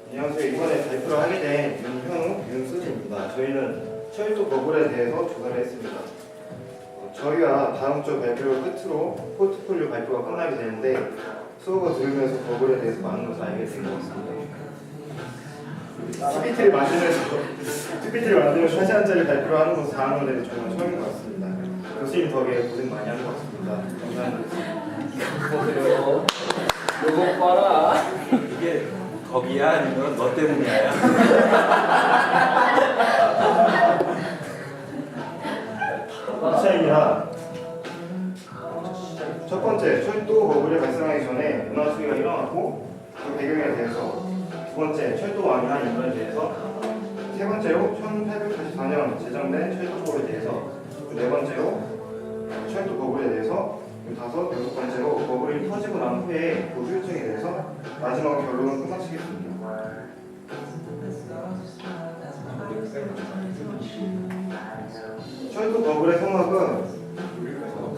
안녕하세요. 이번에 발표를 하게 된 윤현우, 윤수진입니다. 저희는 철도 버블에 대해서 조사를 했습니다. 저희와 다음 주 발표를 끝으로 포트폴리오 발표가 끝나게 되는데 수업을 들으면서 버블에 대해서 많은 것을 알게 된 것 같습니다. PPT를 만들면서 1시간짜리 발표를 하는 것은 다음 년에도 정말 처음인 것 같습니다. 교수님 덕에 고생 많이 한 것 같습니다. 감사합니다. 요거 봐라. 이게 덕이야 아니면 너 때문이야? 시작입니다. 첫 번째, 철도 버블이 발생하기 전에 문화 수위가 일어났고 그 배경에 대해서. 두 번째, 철도왕이 한 인물에 대해서. 세 번째로 1884년 제정된 철도 법에 대해서. 네 번째로 철도 버블에 대해서. 다섯, 여섯 번째로 버블이 터지고 난 후에 그 후유증에 대해서. 마지막 결론은 끝마치겠습니다. 철도 버블의 성악은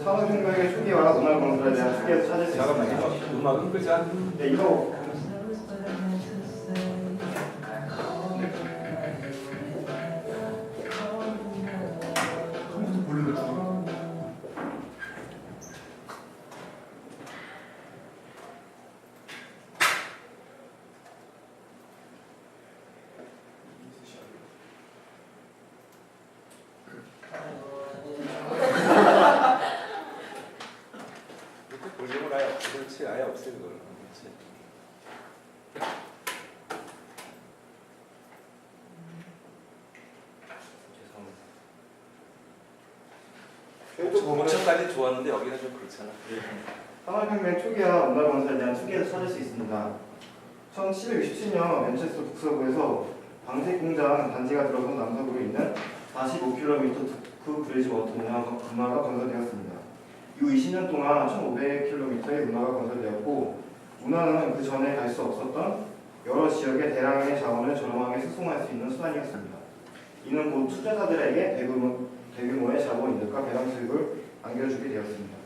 산업혁명의 초기와 문화 건설에 대한 초기에서 찾을 수 있습니다. 잠깐만요. 음악은 끄자. 네, 이거 볼륨을 아예 그렇지 아예 없애 그걸. 그렇지. 철도 버블의 공천까지 좋았는데 여기가 좀 그렇잖아. 산업혁명 초기와 문화 건설에 대한 초기에서 찾을 수 있습니다. 1767년 맨체스터 북서부에서 방색 공장 단지가 들어선 남서부로 있는 45km 그 브리지 워터 문화가 건설되었습니다. 이후 20년 동안 1,500km의 문화가 건설되었고 문화는 그 전에 갈 수 없었던 여러 지역의 대량의 자원을 저렴하게 수송할 수 있는 수단이었습니다. 이는 곧 투자자들에게 대규모의 자본 이득과 배당 수익을 안겨주게 되었습니다.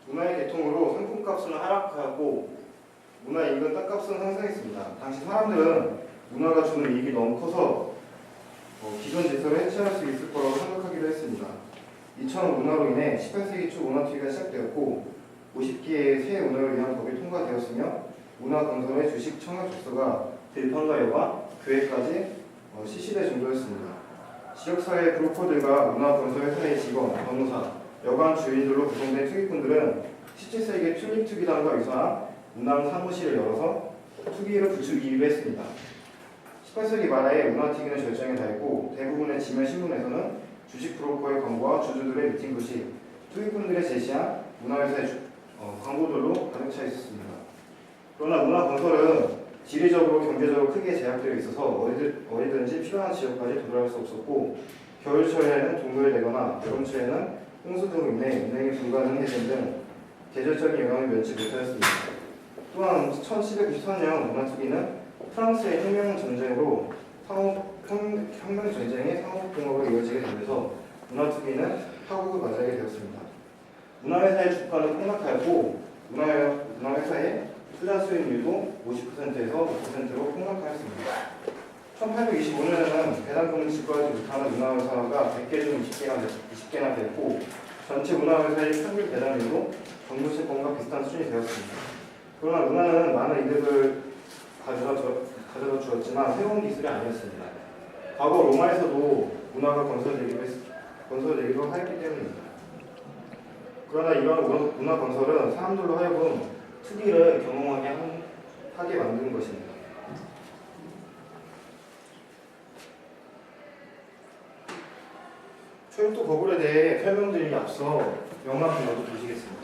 문화의 개통으로 상품값은 하락하고 문화이익은 땅값은 상승했습니다. 당시 사람들은 문화가 주는 이익이 너무 커서 기존 질서를 해체할 수 있을 거라고 생각하기도 했습니다. 이처럼 문화로 인해 18세기 초 문화 투기가 시작되었고 50개의 새 문화를 위한 법이 통과되었으며 문화 건설의 주식 청약 접수가 들판과 여관, 교회까지 실시될 정도였습니다. 지역사회 브로커들과 문화 건설 회사의 직원, 변호사, 여관 주인들로 구성된 투기꾼들은 17세기 튤립 투기단과 유사한 문항 사무실을 열어서 투기를 부추기기도 했습니다. 18세기 말에 문화 투기는 절정에 달했고 대부분의 지면 신문에서는 주식 브로커의 광고와 주주들의 미팅 도시, 투기꾼들의 제시한 문화회사의 광고들로 가득 차 있었습니다. 그러나 문화 건설은 지리적으로 경제적으로 크게 제약되어 있어서 어디든지 필요한 지역까지 도달할 수 없었고 겨울철에는 동굴을 내거나 여름철에는 홍수 등으로 인해 운행이 불가능해진 등 계절적인 영향을 면치 못하였습니다. 또한 1794년 문화투기는 프랑스의 혁명전쟁으로 혁명전쟁이 상업공업으로 이어지게 되면서 문화투기는 파국을 맞이하게 되었습니다. 문화회사의 주가는 폭락하였고 문화회사의 투자 수익률도 50%에서 5%로 폭락하였습니다. 1825년에는 배당금을 지불하지 못하는 문화회사가 100개 중 20개나 되었고 전체 문화회사의 평균 배당률도 정부채권과 비슷한 수준이 되었습니다. 그러나 문화는 많은 이득을 가져다 주었지만 새로운 기술이 아니었습니다. 과거 로마에서도 문화가 건설되기도 하였기 때문입니다. 그러나 이러한 문화 건설은 사람들로 하여금 투기를 경험하게 만드는 것입니다. 철도 버블에 대해 설명드리기 앞서 명함을 먼저 보시겠습니다.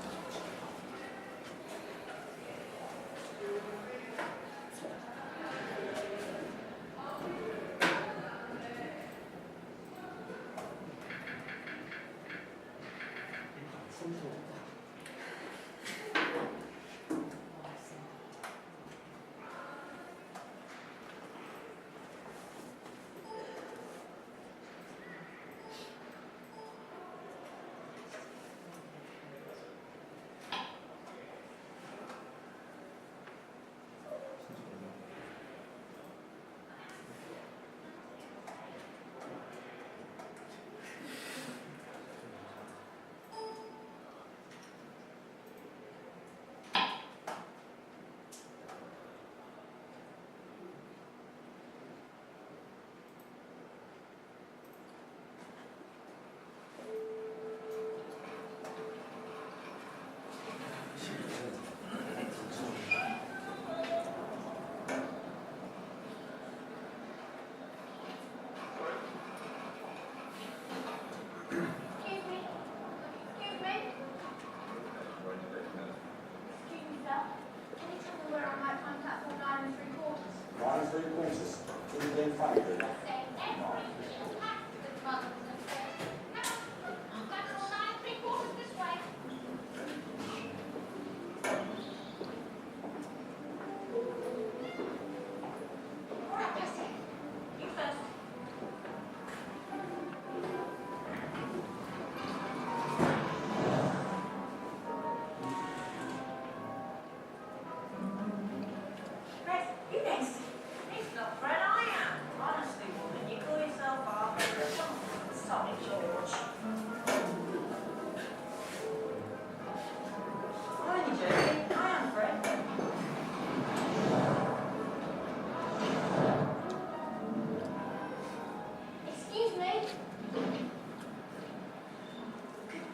Excuse me.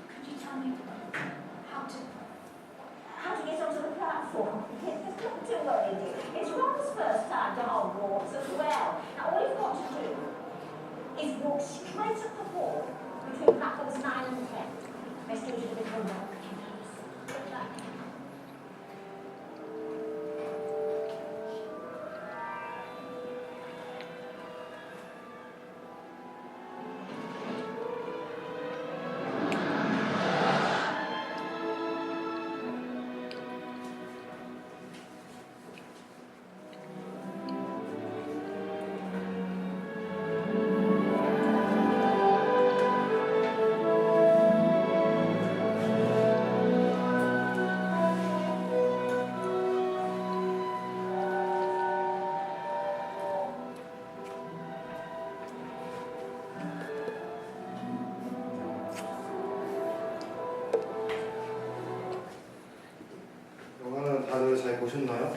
Could you tell me how to get onto the platform? There's nothing to worry, dear. It's Ron's first time to Hogwarts as well. Now all you've got to do is walk straight up the hall between platforms 9 and 10. Let's do it a bit of homework. Good luck. 영화는 다들 잘 보셨나요?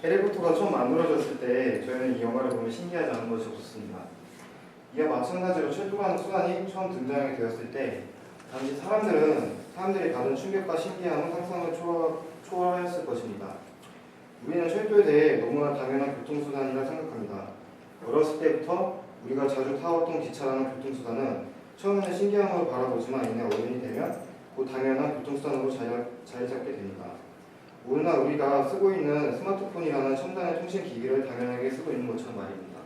해리포터가 처음 만들어졌을 때 저희는 이 영화를 보면 신기하지 않은 것이 없었습니다. 이와 마찬가지로 철도라는 수단이 처음 등장하게 되었을 때 당시 사람들이 받은 충격과 신기함은 상상을 초월하였을 것입니다. 우리는 철도에 대해 너무나 당연한 교통수단이라 생각합니다. 어렸을 때부터 우리가 자주 타왔던 기차라는 교통수단은 처음에는 신기함으로 바라보지만 이내 어른이 되면 곧 당연한 교통수단으로 자리 잡게 됩니다. 오늘날 우리가 쓰고 있는 스마트폰이라는 첨단의 통신기기를 당연하게 쓰고 있는 것처럼 말입니다.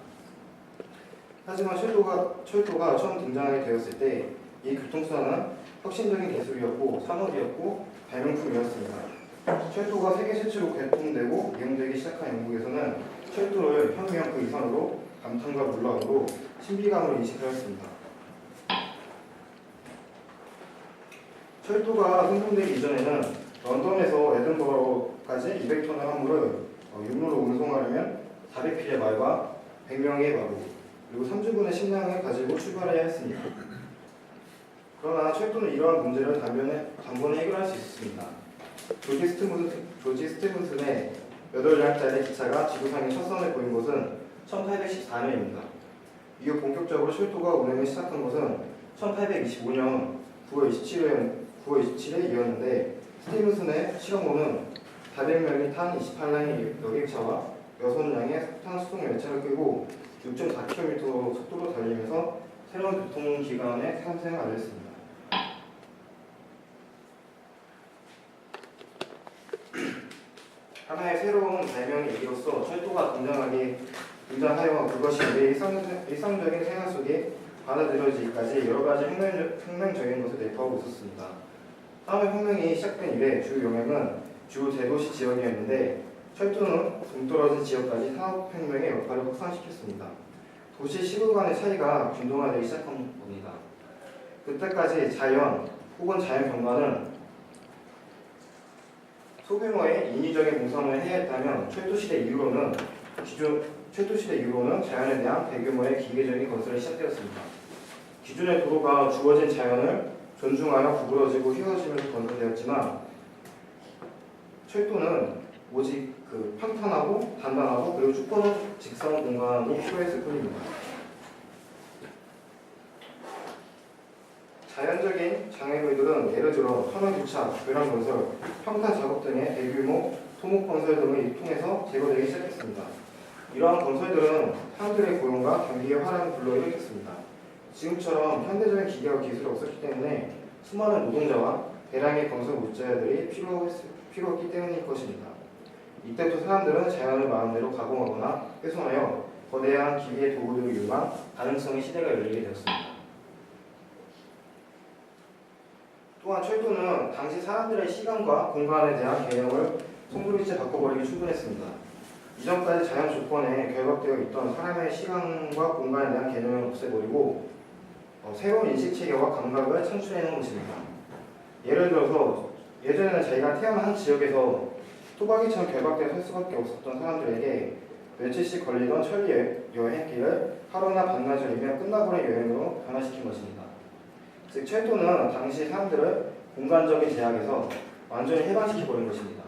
하지만 철도가 처음 등장하게 되었을 때 이 교통수단은 혁신적인 기술이었고 산업이었고 발명품이었습니다. 철도가 세계 최초로 개통되고 이용되기 시작한 영국에서는 철도를 혁명 그 이상으로 감탄과 놀라움으로 신비감으로 인식하였습니다. 철도가 생성되기 이전에는 런던에서 에든버러까지 200톤의 화물을 육로로 운송하려면 400匹의 말과 100명의 마루 그리고 3주분의 식량을 가지고 출발해야 했습니다. 그러나 철도는 이러한 문제를 단번에 해결할 수 있었습니다. 조지 스티븐슨의 8량짜리 기차가 지구상에 첫 선을 보인 것은 1814년입니다. 이후 본격적으로 철도가 운행을 시작한 것은 1825년 9월 27일에 이었는데 스티븐슨의 실험으로는 400명이 탄 28량의 여객차와 6량의 석탄 수송 열차를 끌고 6.4km 속도로 달리면서 새로운 교통기관의 탄생을 알렸습니다. 하나의 새로운 발명의 이로써 철도가 등장하여 그것이 우리의 일상적인 생활 속에 받아들여지기까지 여러 가지 혁명적인 것을 내포하고 있었습니다. 산업혁명이 시작된 이래 주 영역은 주 대도시 지역이었는데 철도는 동떨어진 지역까지 산업혁명의 여파를 확산시켰습니다. 도시 시구 간의 차이가 균등화되기 시작한 겁니다. 그때까지 자연 혹은 자연 경관은 소규모의 인위적인 공사를 해야 했다면 철도시대 이후로는 자연에 대한 대규모의 기계적인 건설이 시작되었습니다. 기존의 도로가 주어진 자연을 존중하여 구부러지고 휘어지면서 건설되었지만 철도는 오직 평탄하고 단단하고 그리고 쭉 뻗은 직선 공간이 필요했을 뿐입니다. 자연적인 장애물들은 예를 들어 터널교차, 교량 건설, 평탄 작업 등의 대규모 토목 건설 등을 통해서 제거되기 시작했습니다. 이러한 건설들은 사람들의 고용과 경기의 화랑을 불러일으켰습니다. 지금처럼 현대적인 기계와 기술이 없었기 때문에 수많은 노동자와 대량의 건설 물자들이 필요했기 때문일 것입니다. 이때부터 사람들은 자연을 마음대로 가공하거나 훼손하여 거대한 기계 도구들을 이용한 가능성의 시대가 열리게 되었습니다. 또한 철도는 당시 사람들의 시간과 공간에 대한 개념을 송두리째 바꿔버리기 충분했습니다. 이전까지 자연 조건에 결박되어 있던 사람의 시간과 공간에 대한 개념을 없애버리고 새로운 인식체계와 감각을 창출해내는 것입니다. 예를 들어서 예전에는 자기가 태어난 한 지역에서 토박이처럼 결박되어 살 수밖에 없었던 사람들에게 며칠씩 걸리던 천리 여행길을 하루나 반나절이면 끝나버린 여행으로 변화시킨 것입니다. 즉 철도는 당시 사람들을 공간적인 제약에서 완전히 해방시켜버린 것입니다.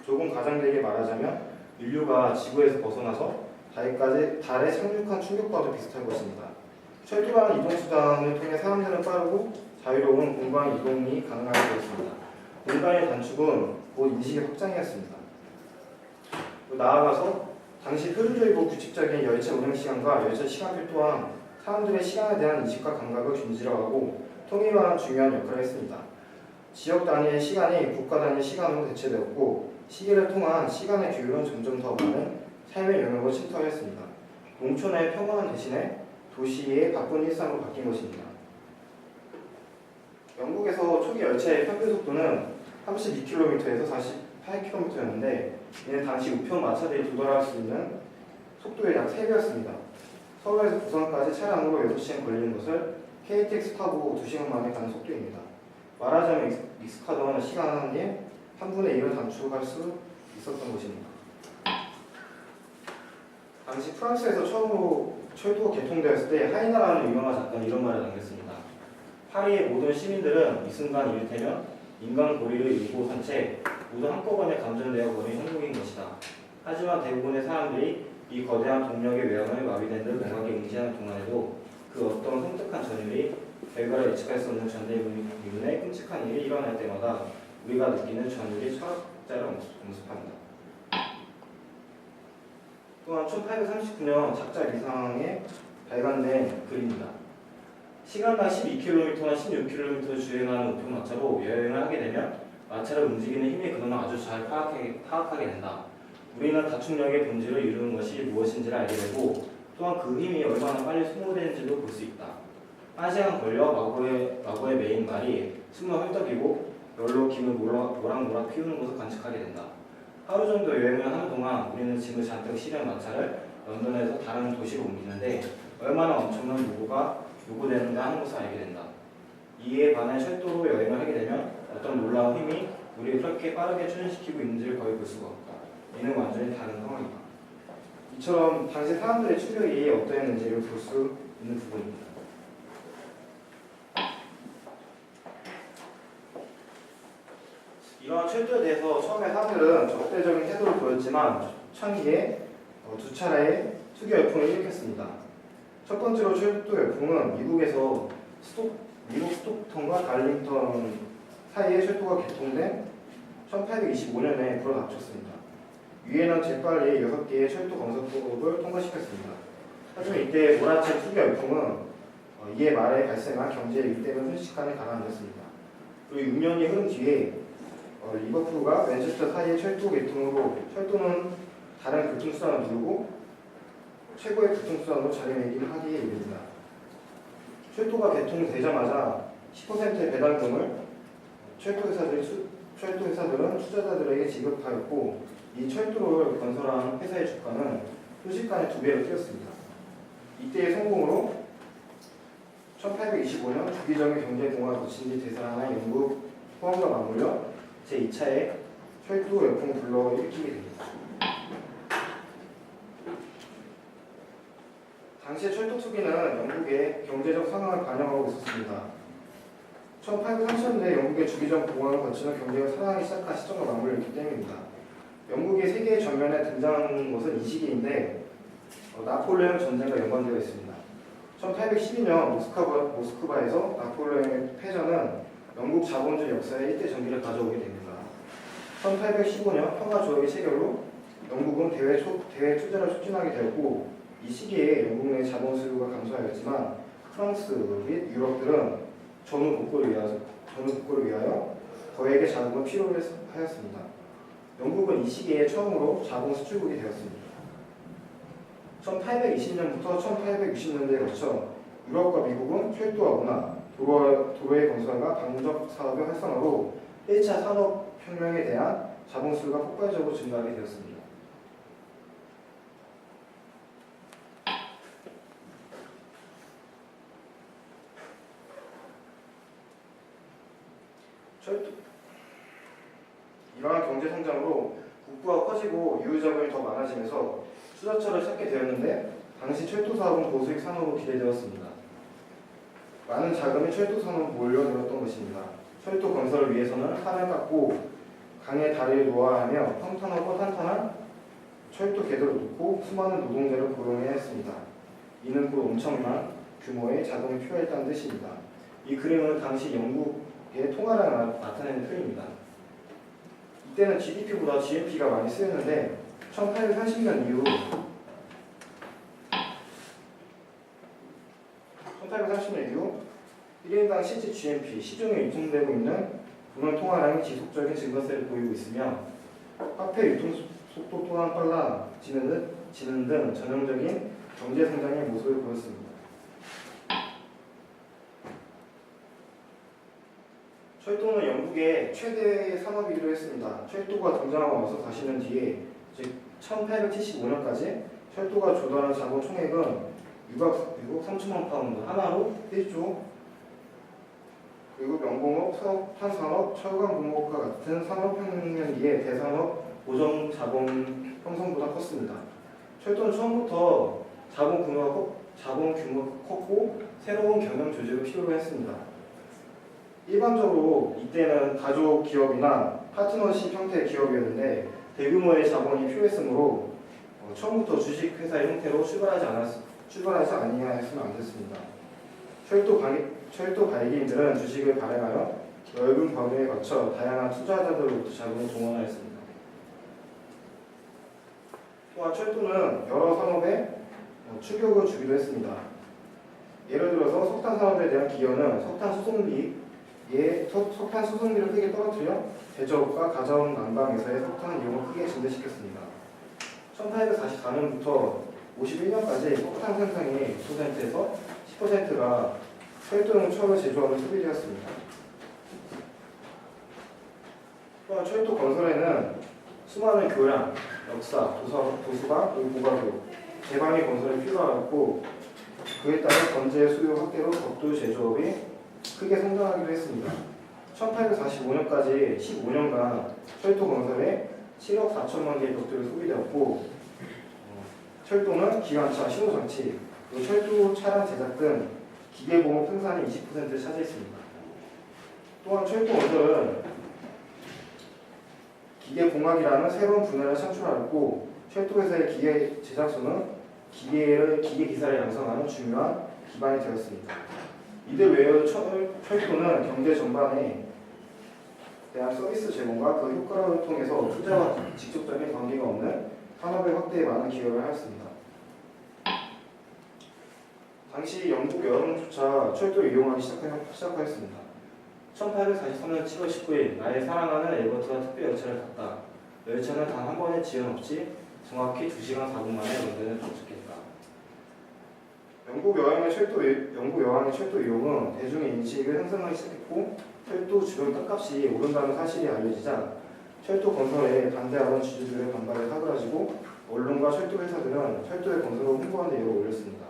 조금 가장되게 말하자면 인류가 지구에서 벗어나서 달에 착륙한 충격과도 비슷할 것입니다. 철도라는 이동수단을 통해 사람들은 빠르고 자유로운 공간 이동이 가능하게 되었습니다. 공간의 단축은 곧 인식의 확장이었습니다. 나아가서 당시 표준적이고 규칙적인 열차 운행 시간과 열차 시간표 또한 사람들의 시간에 대한 인식과 감각을 균질화하고 통일하는 중요한 역할을 했습니다. 지역 단위의 시간이 국가 단위의 시간으로 대체되었고 시계를 통한 시간의 규율은 점점 더 많은 삶의 영역을 침투하였습니다. 농촌의 평온한 대신에 도시의 바쁜 일상으로 바뀐 것입니다. 영국에서 초기 열차의 평균 속도는 32km에서 48km였는데 이는 당시 우편 마차들이 도달할 수 있는 속도의 약 3배였습니다. 서울에서 부산까지 차량으로 6시간 걸리는 것을 KTX 타고 2시간 만에 가는 속도입니다. 말하자면 익숙하던 시간 한에 3분의 1을 단축할 수 있었던 것입니다. 당시 프랑스에서 처음으로 철도가 개통되었을 때 하이나라는 유명한 작가는 이런 말을 남겼습니다. 파리의 모든 시민들은 이 순간 이를테면 인간 고리를 잃고 산 채 모두 한꺼번에 감전되어 버린 행복인 것이다. 하지만 대부분의 사람들이 이 거대한 동력의 외형을 마비된 듯 맹하게 응시하는 동안에도 그 어떤 섬뜩한 전율이 결과를 예측할 수 없는 전대미문의 끔찍한 일이 일어날 때마다 우리가 느끼는 전율이 철학자를 엄습합니다. 또한 1839년 작자 리상에 발간된 글입니다. 시간당 12km나 16km 주행하는 우편 마차로 여행을 하게 되면 마차를 움직이는 힘의 근원을 아주 잘 파악하게 된다. 우리는 가축력의 본질을 이루는 것이 무엇인지를 알게 되고 또한 그 힘이 얼마나 빨리 소모되는지도 볼 수 있다. 1시간 걸려 마구의 메인 말이 숨을 헐떡이고 열로 김을 모락모락 피우는 것을 관측하게 된다. 하루 정도 여행을 하는 동안 우리는 짐을 잔뜩 실은 마차를 런던에서 다른 도시로 옮기는데 얼마나 엄청난 무게가 요구되는가 하는 것을 알게 된다. 이에 반해 철도로 여행을 하게 되면 어떤 놀라운 힘이 우리를 그렇게 빠르게 추진시키고 있는지를 거의 볼 수가 없다. 이는 완전히 다른 상황이다. 이처럼 당시 사람들의 충격이 어떠했는지를 볼 수 있는 부분입니다. 이러한 철도에 대해서 처음에 사람들은 적대적인 태도를 보였지만 초창기에 두 차례의 투기 열풍을 일으켰습니다. 첫 번째로 철도 열풍은 미국에서 미국 스톡턴과 달링턴 사이에 철도가 개통된 1825년에 불어닥쳤습니다. 위에는 재빨리 6개의 철도 건설법을 통과시켰습니다. 하지만 이때 몰아친 투기 열풍은 이에 말에 발생한 경제 위기 때문에 순식간에 가라앉았습니다. 그리고 6년이 흐른 뒤에 리버풀과 맨체스터 사이의 철도 개통으로 철도는 다른 교통수단을 두르고 최고의 교통수단으로 자리매김하기에 이릅니다. 철도가 개통되자마자 10%의 배당금을 철도 회사들은 투자자들에게 지급하였고 이 철도를 건설한 회사의 주가는 순식간에 2배로 뛰었습니다. 이때의 성공으로 1825년 주기적인 경제공화를 거친 뒤 되살아난 영국 포항과 맞물려 제2차의 철도 열풍을 불러일으키게 됩니다. 당시의 철도 투기는 영국의 경제적 상황을 반영하고 있었습니다. 1830년대 영국의 주기적 공황을 거치는 경제가 살아나기 시작한 시점과 맞물렸기 때문입니다. 영국이 세계 전면에 등장한 것은 이 시기인데 나폴레옹 전쟁과 연관되어 있습니다. 1812년 모스크바에서 나폴레옹의 패전은 영국 자본주의 역사에 일대 전기를 가져오게 됩니다. 1815년 평화조약의 체결로 영국은 대외 투자를 촉진하게 되었고 이 시기에 영국 내 자본 수요가 감소하였지만 프랑스 및 유럽들은 전후 복구를 위하여 거액의 자금을 필요로 하였습니다. 영국은 이 시기에 처음으로 자본 수출국이 되었습니다. 1820년부터 1860년대에 거쳐 유럽과 미국은 철도와 문화, 도로의 건설과 방적 사업의 활성화로 1차 산업혁명에 대한 자본 수요가 폭발적으로 증가하게 되었습니다. 철도 이러한 경제 성장으로 국부가 커지고 유유자금이 더 많아지면서 투자처를 찾게 되었는데 당시 철도 사업은 고수익 산업으로 기대되었습니다. 많은 자금이 철도 산업으로 몰려들었던 것입니다. 철도 건설을 위해서는 산을 깎고 강에 다리를 놓아야 하며 평탄하고 탄탄한 철도 궤도를 놓고 수많은 노동자를 고용해야 했습니다. 이는 곧 엄청난 규모의 자금이 필요했다는 뜻입니다. 이 그림은 당시 영국의 통화량을 나타내는 표입니다. 이때는 GDP보다 GNP가 많이 쓰였는데 1830년 이후 1830년 이후 1인당 실제 GNP, 시중에 유통되고 있는 금융 통화량이 지속적인 증가세를 보이고 있으며 화폐 유통 속도 또한 빨라지는 등 전형적인 경제 성장의 모습을 보였습니다. 철도는 영국의 최대 산업이기도 했습니다. 철도가 등장하고 나서 40년 뒤에 즉 1875년까지 철도가 조달한 자본 총액은 유각 3천만 파운드, 하나로 1조. 그리고 명공업, 석탄산업, 철강공업과 같은 산업혁명기의 대산업 고정 자본 형성보다 컸습니다. 철도는 처음부터 자본 규모가 컸고 새로운 경영 조직을 필요로 했습니다. 일반적으로 이때는 가족 기업이나 파트너십 형태의 기업이었는데 대규모의 자본이 필요했으므로 처음부터 주식회사의 형태로 출발하지 아니하였으면 안 됐습니다. 철도 발기인들은 주식을 발행하여 넓은 범위에 거쳐 다양한 투자자들로부터 자금을 동원하였습니다. 또한 철도는 여러 산업에 추격을 주기도 했습니다. 예를 들어서 석탄 산업에 대한 기여는 석탄 수송비를 크게 떨어뜨려 제조업과 가전 난방에서의 석탄 이용을 크게 증대시켰습니다. 1844년부터 51년까지 석탄 생산의 6%에서 10%가 철도용 철을 제조하는 소비되었습니다. 또한 철도 건설에는 수많은 교량, 역사, 도서관, 고가교, 개방의 건설이 필요하였고 그에 따라 건재 수요 확대로 벽돌 제조업이 크게 성장하기도 했습니다. 1845년까지 15년간 철도 건설에 7억 4천만 개의 벽돌이 소비되었고 철도는 기관차, 신호장치, 그리고 철도 차량 제작 등 기계공업 생산이 20%를 차지했습니다. 또한 철도 건설은 기계공학이라는 새로운 분야를 창출하였고 철도회사의 기계 제작소는 기계 기사를 양성하는 중요한 기반이 되었습니다. 이들 외에도 철도는 경제 전반에 대한 서비스 제공과 그 효과를 통해서 투자와 직접적인 관계가 없는 산업의 확대에 많은 기여를 하였습니다. 당시 영국 여론조차 철도를 이용하기 시작하였습니다. 1843년 7월 19일 나의 사랑하는 엘버트가 특별 열차를 탔다. 열차는 단 한 번의 지연 없이 정확히 2시간 4분 만에 런던에 도착했다. 영국 여왕의 철도 이용은 대중의 인식을 형성하기 시작했고 철도 주변 땅값이 오른다는 사실이 알려지자 철도 건설에 반대하던 지주들의 반발이 사그라지고 언론과 철도 회사들은 철도의 건설을 홍보하는 데 열을 올렸습니다.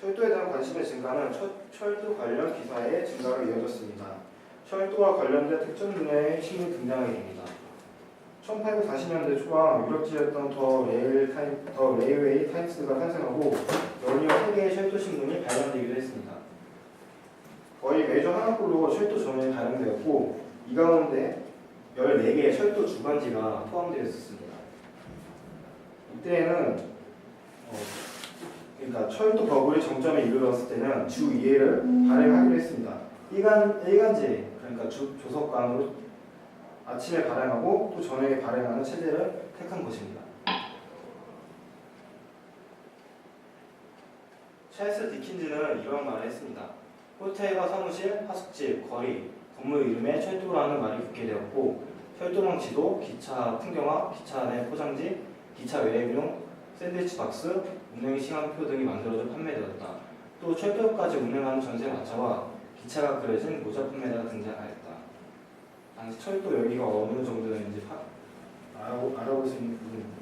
철도에 대한 관심의 증가는 철도 관련 기사의 증가로 이어졌습니다. 철도와 관련된 특정 분야의 신이 등장하게 됩니다. 1840년대 초반 유력지였던 더 레일웨이 타임스가 탄생하고 연이어 세계의 철도 신문이 발간되기도 했습니다. 거의 매주 하나꼴로 철도 전원이 발행되었고 이 가운데 14개의 철도 주간지가 포함되어 있었습니다. 이때에는 그러니까 철도 버블이 정점에 이르렀을 때는 주 2회를 발행하기로 했습니다. 일간지 그러니까 조석관으로 아침에 발행하고 또 저녁에 발행하는 체제를 택한 것입니다. 찰스 디킨즈는 이런 말을 했습니다. 호텔과 사무실, 하숙집, 거리, 건물 이름에 철도라는 말이 붙게 되었고 철도망 지도, 기차 풍경화, 기차 내 포장지, 기차 외행용, 샌드위치 박스, 운행 시간표 등이 만들어져 판매되었다. 또 철도까지 운행하는 전세 마차와 기차가 그려진 모자 판매자가 등장하였다. 당시 철도 여기가 어느 정도였는지 알아볼 수 있는 부분입니다.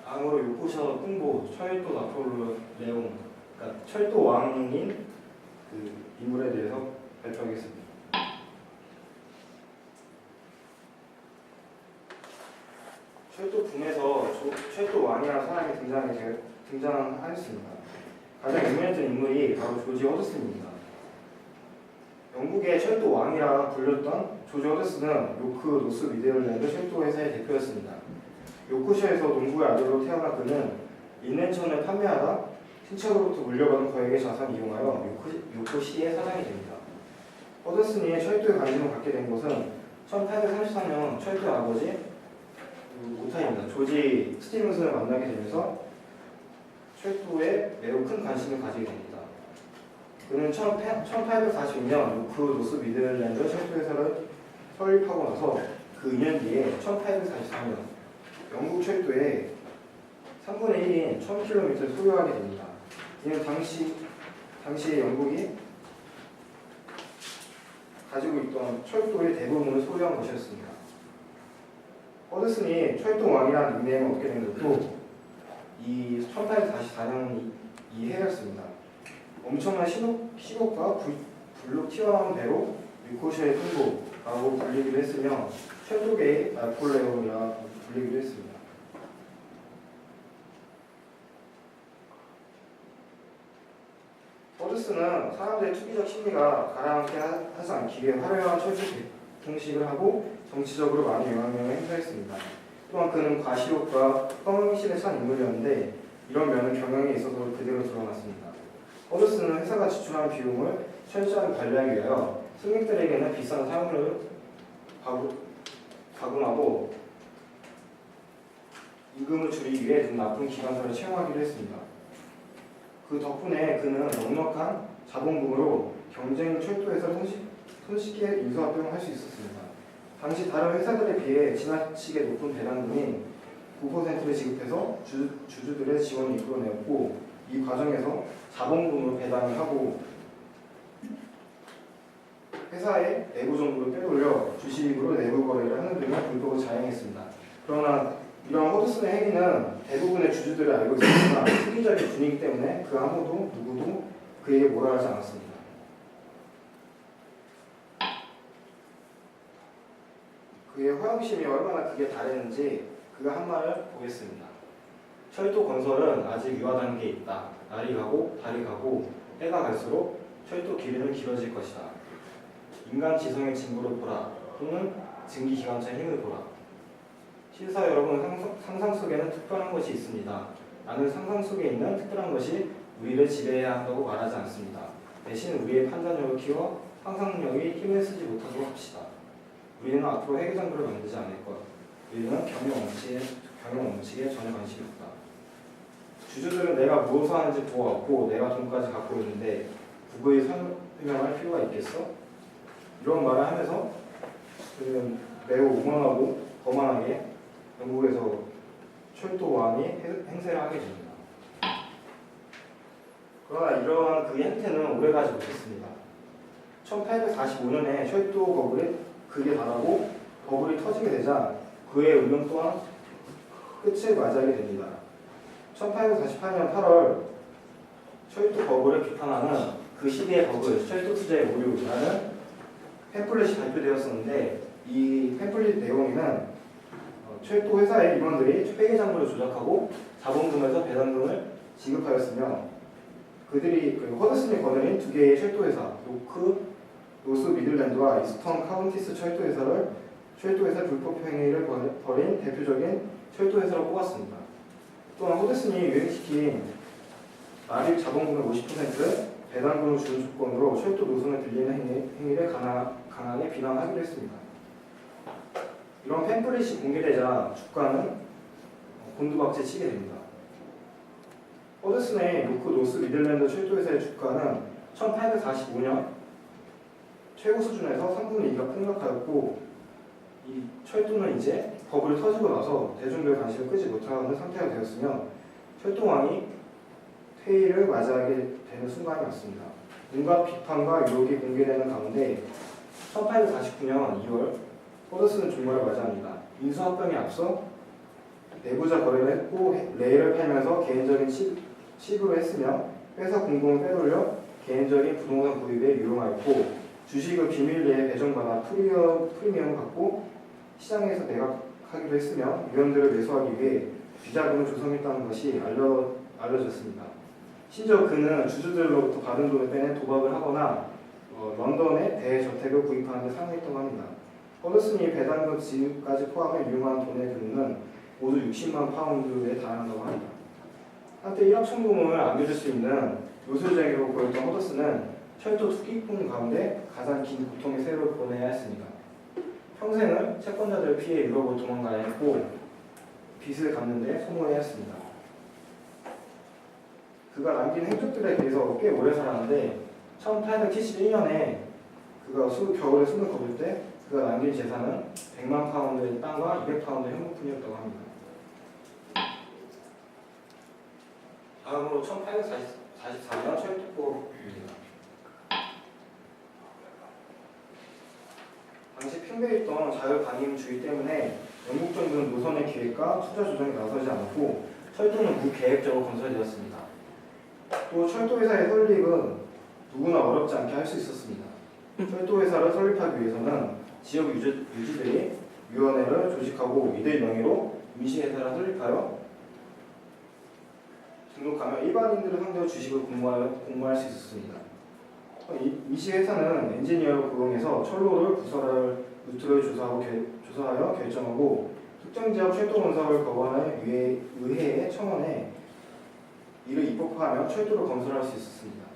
다음으로 요코시마 꿍보 철도 나폴레옹, 그러니까 철도 왕인 그 인물에 대해서 발표하겠습니다. 철도 붐에서 철도 왕이라는 사람이 등장하였습니다. 가장 유명했던 인물이 바로 조지 허드슨입니다. 영국의 철도 왕이라 불렸던 조지 허드슨은 요크 노스 미들랜드 철도 회사의 대표였습니다. 요크셔에서 농부의 아들로 태어난 그는 인랜천을 판매하다 친척으로부터 물려받은 거액의 자산을 이용하여 요크시의 사장이 됩니다. 허드슨이 철도에 관심을 갖게 된 것은 1833년 철도의 아버지 오타입니다. 조지 스티븐슨을 만나게 되면서 철도에 매우 큰 관심을 가지게 됩니다. 그는 1842년 요크 노스 미들랜드 철도회사를 설립하고 나서 그 2년 뒤에 1844년 영국 철도의 3분의 1인 1000km를 소유하게 됩니다. 이는 당시 영국이 가지고 있던 철도의 대부분을 소유한 것이었습니다. 허드슨이 철도왕이라는 닉네임을 얻게 된 것도 이 1844년 이 해였습니다. 엄청난 시곡과 불로 튀어나온 배로 요코시마의 꿍보라고 불리기도 했으며 철도계의 나폴레옹이라고 불리기도 했습니다. 허드슨은 사람들의 투기적 심리가 가라앉게 하지 않기 위해 화려한 철도 통식을 하고 정치적으로 많은 영향력을 행사했습니다. 또한 그는 과시욕과 성실에 찬 인물이었는데 이런 면은 경영에 있어서 그대로 드러났습니다. 허드슨은 회사가 지출한 비용을 철저하게 관리하기 위하여 승객들에게는 비싼 사용료를 가금하고 임금을 줄이기 위해 나쁜 기관사를 채용하기도 했습니다. 그 덕분에 그는 넉넉한 자본금으로 경쟁 철도회사를 손쉽게 인수합병을 할 수 있었습니다. 당시 다른 회사들에 비해 지나치게 높은 배당금인 9%를 지급해서 주주들의 지원을 이끌어내었고 이 과정에서 자본금으로 배당을 하고 회사의 내부 정보를 빼돌려 주식으로 내부 거래를 하는 등의 불법을 자행했습니다. 그러나 이런 허드슨의 행위는 대부분의 주주들이 알고 있었으나 시기적인 분위기 때문에 그 누구도 그에게 뭐라 하지 않았습니다. 그의 허영심이 얼마나 크게 달했는지 그가 한 말을 보겠습니다. 철도 건설은 아직 유아 단계에 있다. 날이 가고 달이 가고 해가 갈수록 철도 길이는 길어질 것이다. 인간 지성의 진보를 보라. 또는 증기기관차의 힘을 보라. 신사 여러분, 상상 속에는 특별한 것이 있습니다. 나는 상상 속에 있는 특별한 것이 우리를 지배해야 한다고 말하지 않습니다. 대신 우리의 판단력을 키워 상상력이 힘을 쓰지 못하도록 합시다. 우리는 앞으로 회계장부를 만들지 않을 것. 우리는 경영 원칙에 전혀 관심이 없다. 주주들은 내가 무엇을 하는지 보아왔고 내가 돈까지 갖고 있는데 국어에 설명할 필요가 있겠어? 이런 말을 하면서 그는 매우 오만하고 거만하게 영국에서 철도왕이 행세를 하게 됩니다. 그러나 이러한 그의 행태는 오래가지 못했습니다. 1845년에 철도 버블이 극에 달하고 버블이 터지게 되자 그의 운명 또한 끝을 맞이하게 됩니다. 1848년 8월 철도 버블을 비판하는 그 시대의 버블, 철도 투자의 오류라는 팸플릿이 발표되었었는데 이 팸플릿 내용에는 철도 회사의 임원들이 회계장부를 조작하고 자본금에서 배당금을 지급하였으며 그들이 허드슨이 거느린 두 개의 철도회사 요크 노스 미들랜드와 이스턴 카운티스 철도회사 불법 행위를 벌인 대표적인 철도회사로 꼽았습니다. 또한 허드슨이 유행시킨 말일 자본금의 50%를 배당금을 주는 조건으로 철도 노선을 빌리는 행위를 강하게 비난하기도 했습니다. 이런 팸플릿이 공개되자 주가는 곤두박질 치게 됩니다. 허드슨의 요크 노스 미들랜드 철도회사의 주가는 1845년 최고 수준에서 3분의 2가 폭락하였고 이 철도는 이제 버블이 터지고 나서 대중들의 관심을 끄지 못하는 상태가 되었으며 철도왕이 퇴위를 맞이하게 되는 순간이 왔습니다. 온갖 비판과 유혹이 공개되는 가운데 1849년 2월 허드슨은 종말을 맞이합니다. 인수합병에 앞서 내부자 거래를 했고 레일을 팔면서 개인적인 칩으로 했으며 회사 공금을 빼돌려 개인적인 부동산 구입에 유용하였고 주식을 비밀 내에 배정받아 프리미엄을 받고 시장에서 매각하기도 했으며 위원들을 매수하기 위해 비자금을 조성했다는 것이 알려졌습니다. 심지어 그는 주주들로부터 받은 돈을 빼내 도박을 하거나 런던에 대저택을 구입하는 데 사용했다고 합니다. 허드슨이 배당금 지급까지 포함해 유용한 돈의 규모는 모두 60만 파운드에 달한다고 합니다. 한때 1억 천금을 안겨줄 수 있는 요술쟁이로 보였던 허드슨은 철도 투기꾼 가운데 가장 긴 고통의 세월을 보내야 했습니다. 평생을 채권자들을 피해 유럽으로 도망가야 했고 빚을 갚는 데 성공해야 했습니다. 그가 남긴 행적들에 비해서 꽤 오래 살았는데 1871년에 그가 겨울에 숨을 거둘 때 그가 남긴 재산은 100만 파운드의 땅과 200파운드 현금뿐이었다고 합니다. 다음으로 1844년 철도법입니다. 당시 팽배해 있던 자유방임주의 때문에 영국 정부는 노선의 기획과 투자 조정에 나서지 않았고 철도는 무계획적으로 건설되었습니다. 또 철도회사의 설립은 누구나 어렵지 않게 할 수 있었습니다. 철도회사를 설립하기 위해서는 지역 유지들이 위원회를 조직하고 이들 명의로 임시회사를 설립하여 등록하며 일반인들을 상대로 주식을 공모할 수 있었습니다. 임시회사는 엔지니어를 고용해서 철로를 부설할 루트를 조사하여 결정하고 특정 지역 철도 건설을 거부하는 의회에 청원해 이를 입법화하며 철도를 건설할 수 있었습니다.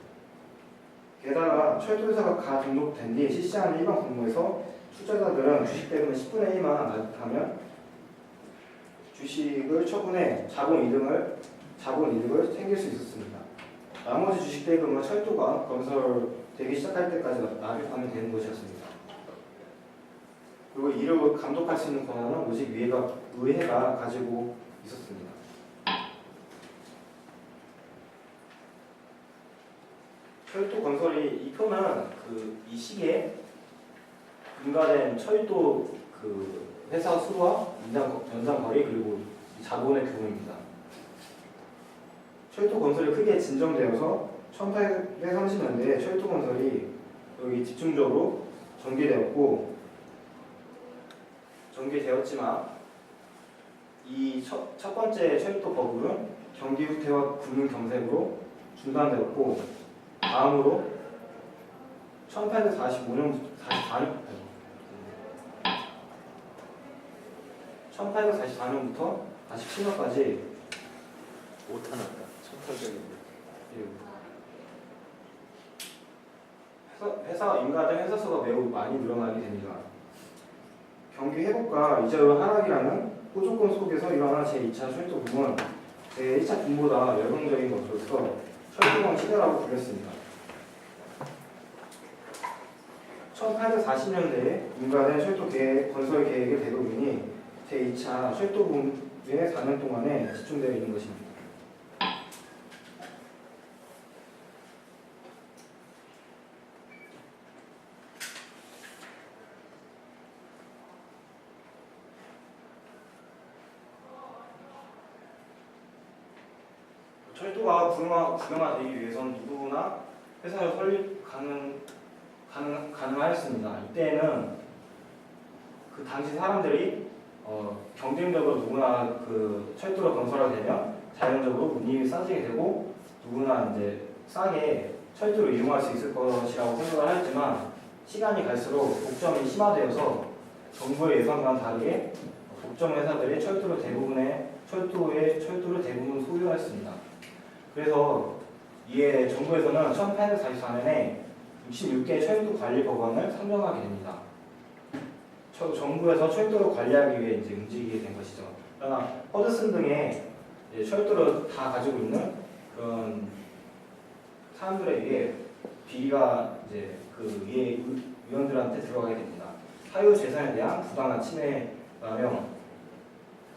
게다가 철도회사가 가 등록된 뒤 실시하는 일반 공모에서 투자자들은 주식 대금의 10분의 1만 납입하면 주식을 처분해 자본 이득을 챙길 수 있었습니다. 나머지 주식 대금은 철도가 건설되기 시작할 때까지 납입하면 되는 것이었습니다. 그리고 이를 감독할 수 있는 권한은 오직 의회가 가지고 있었습니다. 철도 건설이 이 표는 이 시기에 분가된 철도 회사 수와 연장 거리 그리고 자본의 규모입니다. 철도 건설이 크게 진정되어서 1830년대에 철도 건설이 여기 집중적으로 전개되었지만 이 첫 번째 철도 버블은 경기 후퇴와 금융 경색으로 중단되었고 다음으로 1845년부터 47년까지 오타났다. 천탈적인데. 회사 인가된 회사 수가 매우 많이 늘어나게 됩니다. 경기 회복과 이자율 하락이라는 호조건 속에서 일어난 제2차 철도 붐은 제1차 붐보다 열광적인 것으로서 철도왕 시대라고 불렸습니다. 1840년대에 인가된 철도 건설 계획의 대부분이 제2차 철도 붐의 4년 동안에 집중되어 있는 것입니다. 철도가 구형화되기 위해서는 누구나 회사를 설립 가능하였습니다. 이때는 그 당시 사람들이 경쟁적으로 누구나 철도를 건설하게 되면 자연적으로 운임이 싸지게 되고 누구나 이제 싸게 철도를 이용할 수 있을 것이라고 생각을 하였지만 시간이 갈수록 독점이 심화되어서 정부의 예상과는 다르게 독점 회사들이 철도를 대부분 소유하였습니다. 그래서 이에 정부에서는 1844년에 66개의 철도 관리 법안을 상정하게 됩니다. 정부에서 철도를 관리하기 위해 이제 움직이게 된 것이죠. 그러나 허드슨 등의 철도를 다 가지고 있는 그런 사람들에 의해 비리가 이제 위원들한테 들어가게 됩니다. 사유 재산에 대한 부당한 침해라며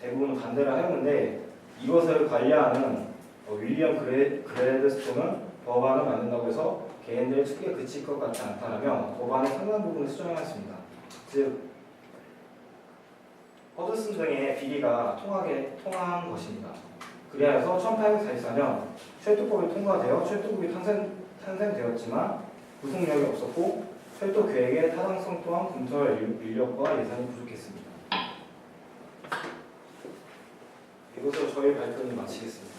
대부분 반대를 하였는데 이것을 관리하는 윌리엄 그레드스톤은 법안을 만든다고 해서 개인들의 투기에 그칠 것 같지 않다라며 법안의 상당 부분을 수정하였습니다. 즉 허드슨 등의 비리가 통한 것입니다. 그리하여서 1844년 철도법이 통과되어 철도국이 탄생되었지만 구속력이 없었고 철도 계획의 타당성 또한 검토할 인력과 예산이 부족했습니다. 이것으로 저희 발표를 마치겠습니다.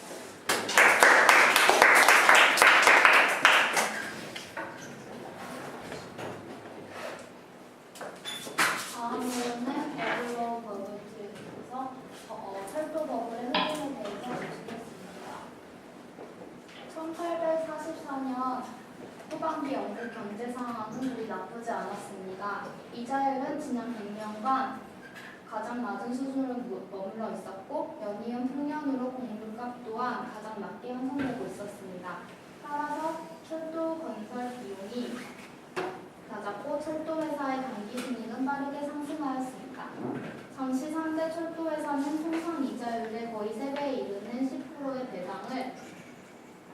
다음으로는 어블로 버블트에서 철도버블의 흐름에 대해서 보시겠습니다. 1844년 후반기 영국 경제 상황은 그리 나쁘지 않았습니다. 이자율은 지난 100년간 가장 낮은 수준으로 머물러 있었고 연이은 풍년으로 공급값 또한 가장 낮게 형성되고 있었습니다. 따라서 철도 건설 비용이 낮았고 철도회사의 단기 순이익은 빠르게 상승하였습니다. 당시 3대 철도회사는 통상 이자율의 거의 3배에 이르는 10%의 배당을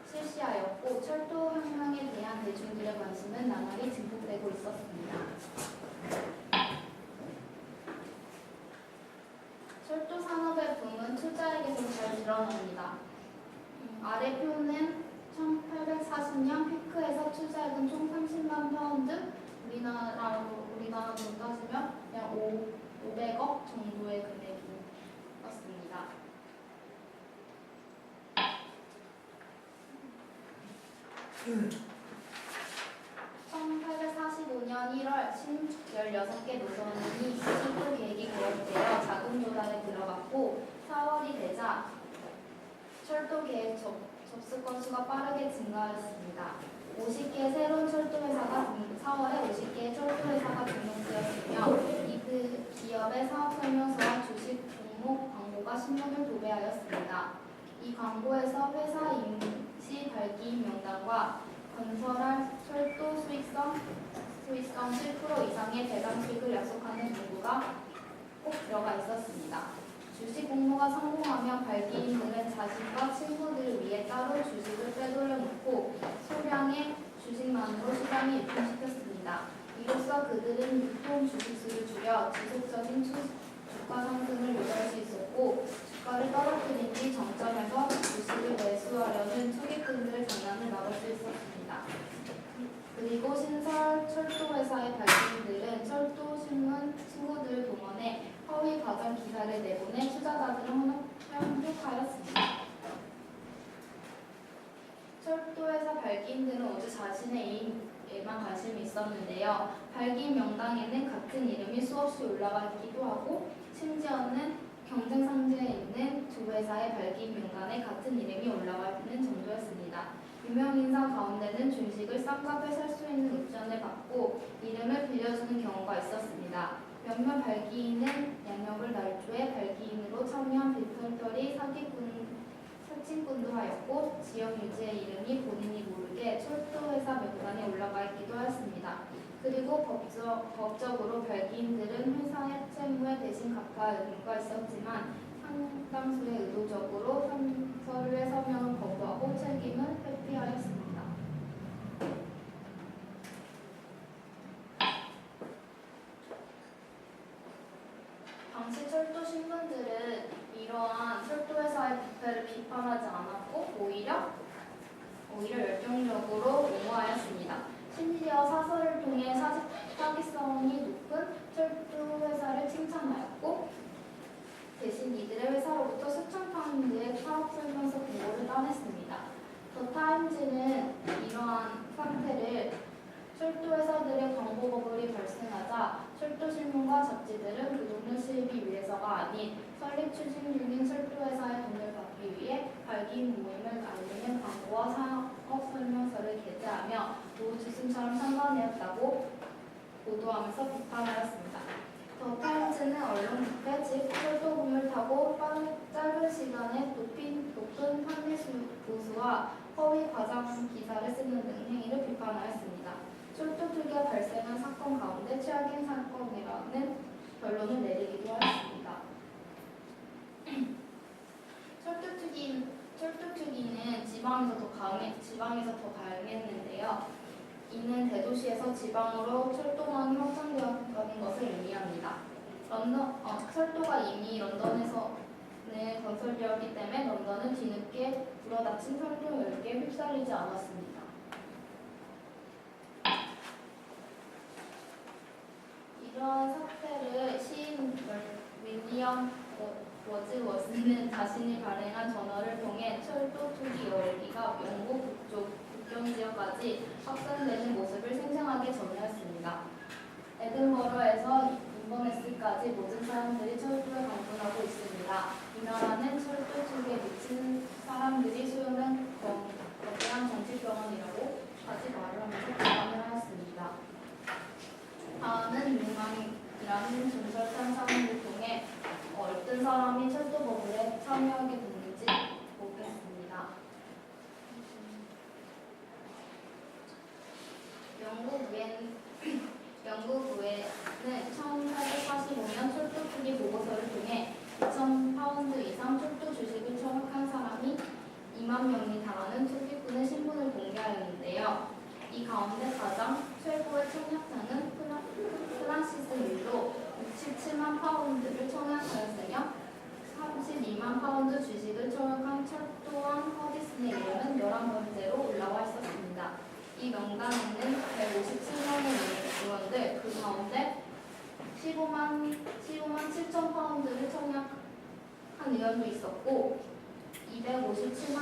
실시하였고 철도혁명에 대한 대중들의 관심은 나날이 증폭되고 있었습니다. 철도 산업의 붐은 투자액에서 잘 드러납니다. 아래 표는 1840년 피크에서 투자액은 총 30만 파운드, 우리나라 돈 따지면 그냥 500억 정도의 금액이었습니다. 1845년 1월 16개 노선이 철도 계획이 개혁되어 자금 조달에 들어갔고 4월이 되자 철도 계획 접수 건수가 빠르게 증가하였습니다. 50개의 새로운 철도회사가 4월에 50개의 철도회사가 등록되었으며 이 기업의 사업 설명서와 주식 종목 광고가 신문을 도배하였습니다. 이 광고에서 회사 임시 발기인 명단과 건설할 철도 수익성 7% 이상의 배당 수익을 약속하는 문구가 꼭 들어가 있었습니다. 주식 공모가 성공하면 발기인들은 자신과 친구들을 위해 따로 주식을 빼돌려 놓고 소량의 주식만으로 시장에 유통시켰습니다. 이로써 그들은 유통 주식수를 줄여 지속적인 주가 상승을 유도할 수 있었고 주가를 떨어뜨린 뒤 정점에서 주식을 매수하려는 투기꾼들의 장난을 막을 수 있었습니다. 그리고 신설 철도회사의 발기인들은 철도신문 친구들을 동원해 허위 과장 기사를 내보내 투자자들을 현혹하였습니다. 철도회사 발기인들은 오직 자신의 이익에만 관심이 있었는데요. 발기인 명단에는 같은 이름이 수없이 올라가 있기도 하고 심지어는 경쟁 상지에 있는 두 회사의 발기인 명단에 같은 이름이 올라와 있는 정도였습니다. 유명 인사 가운데는 주식을 싼 값에 살 수 있는 옵션을 받고 이름을 빌려주는 경우가 있었습니다. 몇몇 발기인은 양력을 날조해 발기인으로 참여한 빌턴털이 사칭꾼도 하였고 지역 유지의 이름이 본인이 모르게 철도회사 명단에 올라가 있기도 하였습니다. 그리고 법적으로 발기인들은 회사의 채무에 대신 갚아야 할 의무가 있었지만 상당수의 의도적으로 서류의 서명을 거부하고 책임을 회피하였습니다. 당시 철도 신문들은 이러한 철도회사의 부패를 비판하지 않았고 오히려 열정적으로 옹호하였습니다. 심지어 사설을 통해 사기성이 높은 철도회사를 칭찬하였고 대신 이들의 회사로부터 수천 파운드의 사업 설명서 공고를 따냈습니다. 더 타임즈는 이러한 상태를 철도회사들의 광고 버블이 발생하자 철도신문과 잡지들은 그 돈을 수입이 위해서가 아닌 설립 추진 중인 철도회사의 돈을 받기 위해 발기인 모임을 알리는 광고와 사업 설명서를 게재하며 노후주순처럼 참관하였다고 보도하면서 비판하였습니다. 더 타임즈는 언론 부패, 즉 철도붐을 타고 짧은 시간에 높은 판매 보수와 허위 과장 기사를 쓰는 등 행위를 비판하였습니다. 철도 투기가 발생한 사건 가운데 최악인 사건이라는 결론을 내리기도 하였습니다. 철도 투기는 지방에서 더 강했는데요. 이는 대도시에서 지방으로 철도망이 확장되었다는 것을 의미합니다. 철도가 이미 런던에서는 건설되었기 때문에 런던은 뒤늦게 불어닥친 철도 10개에 휩쓸리지 않았습니다. 이러한 사태를 시인 윌리엄 워즈워스는 자신이 발행한 저널을 통해 철도 투기 열기가 영국 북쪽 국경 지역까지 확산되는 모습을 생생하게 전해했습니다. 에든버러에서 인버네스까지 모든 사람들이 철도에 방문하고 있습니다. 이 나라는 철도 투기에 미친 사람들이 수용한 거대한 정치병원이라고 까지 말을 하면서 비판을 하였습니다. 다음은 유망이라는 전설 탐사를 통해 어떤 사람이 철도 버블에 참여하게 됐는지 보겠습니다. 영국 의회는 1845년 철도 투기 보고서를 통해 2,000파운드 이상 철도 주식을 청약한 사람이 2만 명이 달하는 투기꾼의 신분을 공개하였는데요. 이 가운데 가장 최고의 청약자는 프란시스 밀로 67만 파운드를 청약하였으며 32만 파운드 주식을 청약한 철도왕 허디슨의 이름은 11번째로 올라와 있었습니다. 이 명단에는 157명의 의원들, 그 가운데 15만 7천 파운드를 청약한 의원도 있었고 257만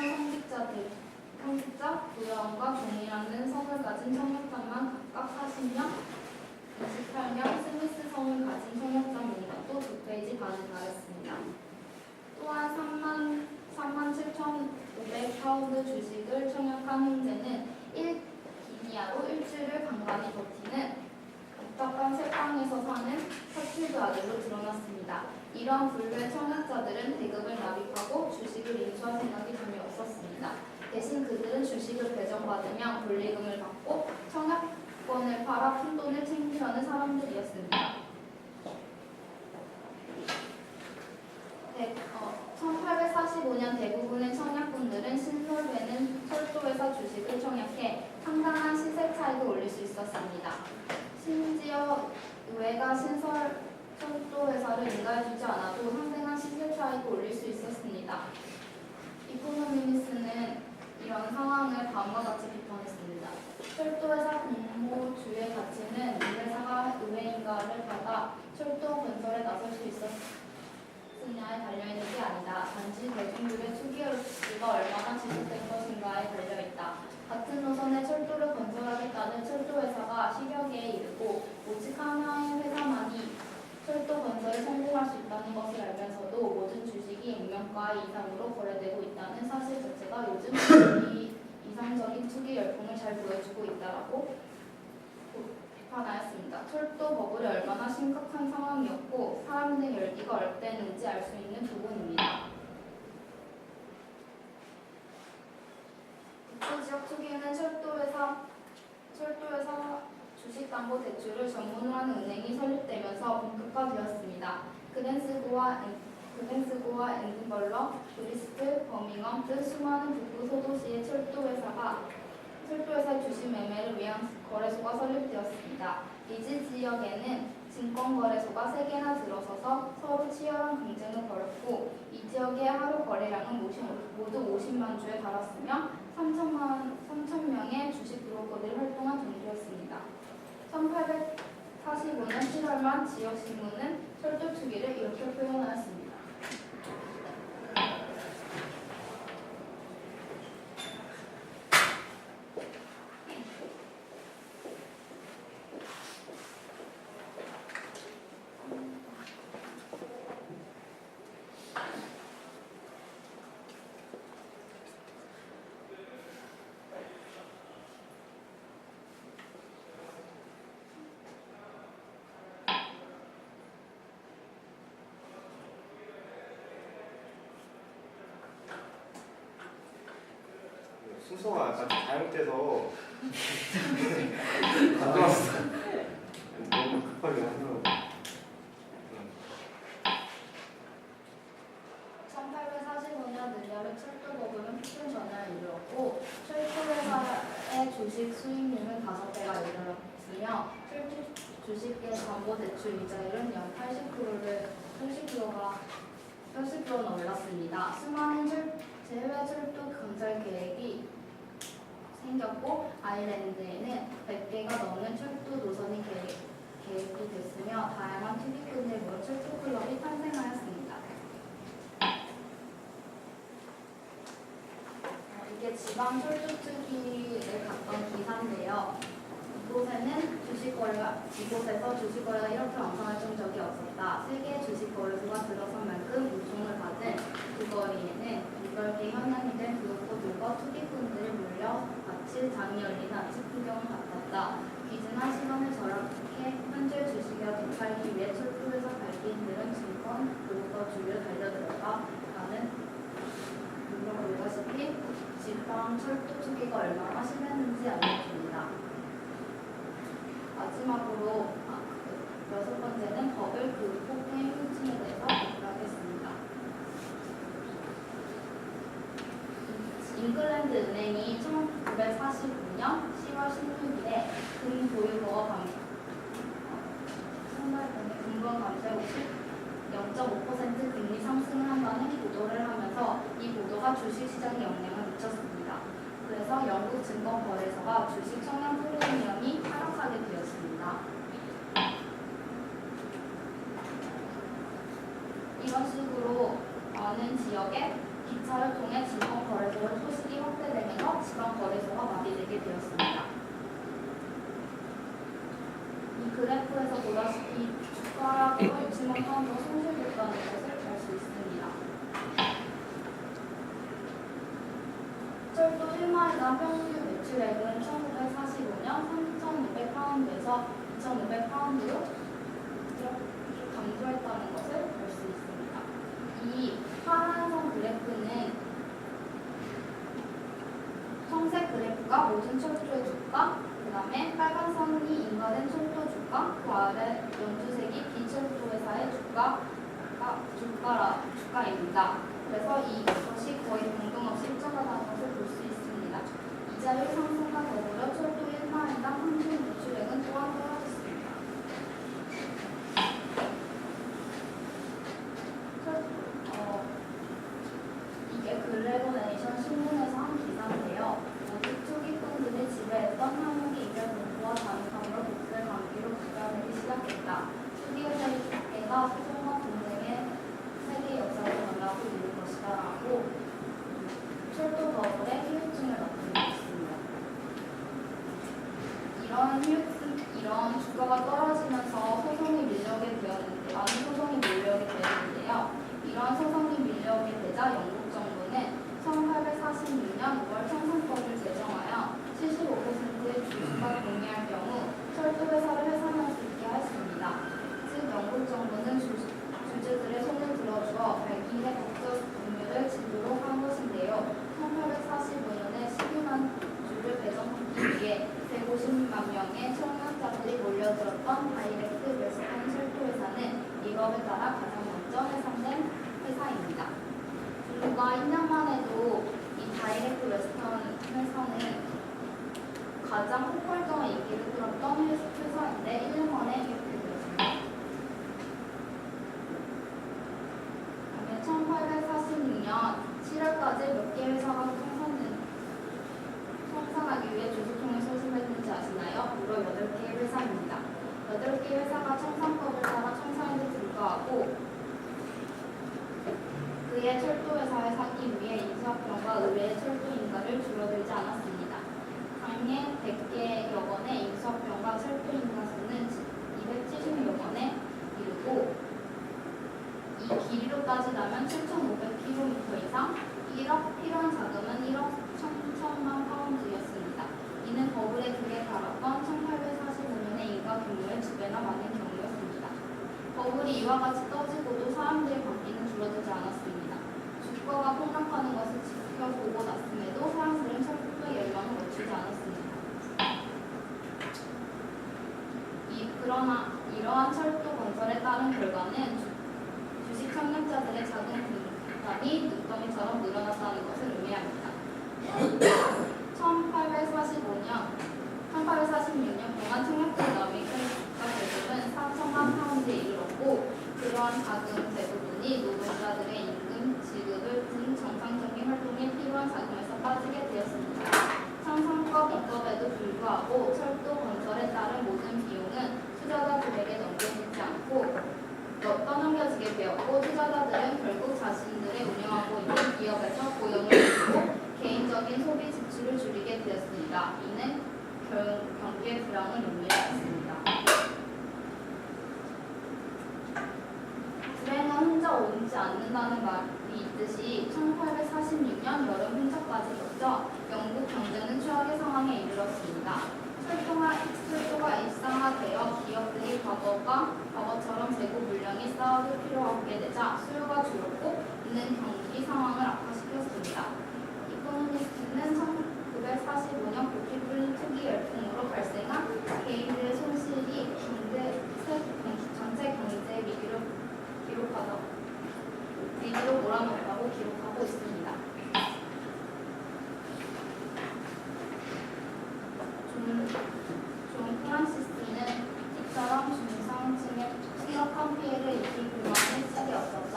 성직자, 부여왕과 종이라는 성을 가진 청약자만 각각 40명, 28명, 스미스 성을 가진 청약자 명단도 2페이지 반을 가렸습니다. 또한 3만 7,500파운드 주식을 청약한 형제는 기니아로 일주일을 간간히 버티는 복잡한 새빵에서 사는 서칠드 아들로 드러났습니다. 이러한 불교의 청약자들은 대금을 납입하고 주식을 인수할 생각이 전혀 없었습니다. 대신 그들은 주식을 배정받으면 권리금을 받고 청약권을 팔아 푼돈을 챙기려는 사람들이었습니다. 1845년 대부분의 청약꾼들은 신설되는 철도회사 주식을 청약해 상당한 시세 차익을 올릴 수 있었습니다. 심지어 의회가 신설 철도회사를 인가해주지 않아도 상당한 시세 차익을 올릴 수 있었습니다. 이코노미스는 이런 상황을 다음과 같이 비판했습니다. 철도회사 공모주의 가치는 이 회사가 의회 인가를 받아 철도 건설에 나설 수 있었느냐에 달려있는 게 아니다. 단지 대중들의 투기가 얼마나 지속된 것인가에 달려있다. 같은 노선의 철도를 건설하겠다는 철도회사가 10여 개에 이르고 오직 하나의 회사만이 철도 건설에 성공할 수 있다는 것을 알면서도 모든 주식이 액면가 이상으로 거래되고 있다는 사실 자체가 요즘 이 이상적인 투기 열풍을 잘 보여주고 있다라고 비판하였습니다. 철도 버블이 얼마나 심각한 상황이었고 사람들의 열기가 어땠는지 알 수 있는 부분입니다. 북부지역 투기는 철도회사 주식담보대출을 전문으로 하는 은행이 설립되면서 본격화되었습니다. 그랜스고와 에든버러, 브리스틀, 버밍엄 등 수많은 북부 소도시의 철도회사 주식 매매를 위한 거래소가 설립되었습니다. 리즈 지역에는 증권거래소가 3개나 들어서서 서로 치열한 경쟁을 벌였고 이 지역의 하루 거래량은 모두 50만 주에 달았으며 3,000명의 주식 브로커들이 활동한 정도였습니다. 1845년 7월만 지역신문은 철도 투기를 이렇게 표현하였습니다. 순서가 약간 잘못돼서 가져왔어. 너무 급하게 하더라고. 1845년 느려의 철도법은 표준 전환을 이루었고 철도회사의 주식 수익률은 5배가 이르렀으며 철도 주식의 담보대출 이자율은 연 80%는 올랐습니다. 수많은 해외 철도 건설 계획이 생겼고 아일랜드에는 100개가 넘는 철도 노선이 계획이 됐으며 다양한 투기꾼을 모은 철도 클럽이 탄생하였습니다. 이게 지방 철도 투기를 갔던 기사인데요. 이곳에서 주식 거래가 이렇게 왕성할 적이 없었다. 세계 주식 거래소가 들어선 만큼 우종을 받은 그 거리에는 6개 현황이 된 그룹들과 투기꾼들이 몰려 마치 장이 열리는 아침 풍경을 같았다. 귀중한 시간을 절약해 현재 주식에 도착하기 위해 철도에서 발기인들은 증권 그룹과 주위를 달려들었다. 나는 물론 보다시피 지방 철도 투기가 얼마나 심했는지 알려줍니다. 마지막으로 6번째는 버블 그 폭풍의 후유증에 대해서 공부하겠습니다. 잉글랜드 은행이 1945년 10월 16일에 금 보유고가 금권 감세 없이 0.5% 금리 상승을 한다는 보도를 하면서 이 보도가 주식시장에 영향을 미쳤습니다. 그래서 영국 증권거래소가 주식 청약 프리미엄이 하락하게 되었습니다. 이런 식으로 많은 지역에 기차를 통해 증권거래소의 소식이 확대되면서 지방거래소가 마비되게 되었습니다. 이 그래프에서 보다시피 주가락으로 60만 파운드가 손실됐다는 것을 알 수 있습니다. 철도 1마일당 평균 매출액은 1945년 3,500파운드에서 2,500파운드로 감소했다는 것을 알 수 있습니다. 이 파란선 그래프는 청색 그래프가 모든 철도의 주가, 그 다음에 빨간 선이 인가된 철도 주가, 그 아래 연두색이 비철도 회사의 주가입니다. 그래서 이것이 거의 변동없이 일정하다는 것을 볼 수 있습니다. 이자율 상승과 더불어 철도 1마일당 평균 매출액은 또한 떨어졌습니다. 이게 글래보네이션 신문에서 한 기사인데요. 모두 투기꾼들이 지배했던 한국이 이별 공부와 잠깐으로 독재 관계로 부자되기 시작했다. 투기회사가 소송과 분쟁의 세계 역사를 전하고 있는 것이다 라고 철도 버블의 후유증을 나타내고 있습니다. 이런 주가가 떨어지면서 소송이 밀려오게 되었는데 많은 소송이 밀려오게 되었는데요. 이러한 소송이 밀려오게 되자 영국 정부는 1846년 5월 청산법을 제정하여 75%의 주주가 동의할 경우 철도회사를 해산할 수 있게 하였습니다. 즉 영국 정부는 주주들의 손을 들어주어 발기인의 법적 분류를 지도록 한 것인데요. 1845년에 12만 주를 배정하기 위해 150만 명의 청약자들이 몰려들었던 다이렉트 웨스턴 철도회사는 이 법에 따라 가장 먼저 해산된 회사입니다. 불과 1년만 해도 이 다이렉트 웨스턴 회사는 가장 폭발적인 인기를 끌었던 회사인데 1년 만에 이렇게 되었습니다. 1846년 7월까지 몇 개 회사가 청산하기 위해 주주총회 소집했는지 아시나요? 무려 8개의 회사입니다. 8개 회사가 청산법을 따라 청산에도 불구하고 그의 철도회사에 사기 위해 인수합병과 의뢰의 철도인가를 줄어들지 않았습니다. 당해 100개여 건의 인수합병과 철도인가 수는 270여 건에 이르고 이 길이로 따지자면 7,500km 이상, 1억 필요한 자금은 1억 1,000만 파운드였습니다. 이는 버블에 극에 달았던 1845년의 인가 규모의 2배나 많은 경우였습니다. 버블이 이와 같이 떠지고도 사람들의 관계는 줄어들지 않았습니다. 주가가 폭락하는 것을 지켜보고 났음에도 사람들은 철도 철도의 열망을 멈추지 않았습니다. 그러나 이러한 철도 건설에 따른 결과는 주식 협력자들의 자금 분담이 눈덩이처럼 늘어났다는 것을 의미합니다. 1846년 동안 청약된 아메리칸과 제도는 4천만 파운드에 이르렀고 그러한 자금 대부분이 노동자들의 임금 지급을 등 정상적인 활동에 필요한 자금에서 빠지게 되었습니다. 상상과 비법에도 불구하고 철도 건설에 따른 모든 비용은 투자자들에게 넘겨지지 않고 떠넘겨지게 되었고 투자자들은 결국 자신들의 운영하고 있는 기업에서 고용을 줄이고 개인적인 소비 지출을 줄이게 되었습니다. 이는 경기의 불황을 의미했습니다. 불행은 혼자 옳지 않는다는 말이 있듯이 1846년 여름 hunch까지 겹쳐 영국 경제는 최악의 상황에 이르렀습니다. 철도가 일상화되어 기업들이 과거처럼 재고 물량이 쌓아둘 필요가 없게 되자 수요가 줄었고 이는 경기 상황을 악화시켰습니다. 이코노미스트는 1945년 고삐 뚫린 투기 열풍으로 발생한 개인들의 손실이 전체 경제의 위기로 몰아넣었다고 기록하고 있습니다. 존 프란시스는 이처럼 중상층의 심각한 피해를 입힐 불만의 시절이 없었다.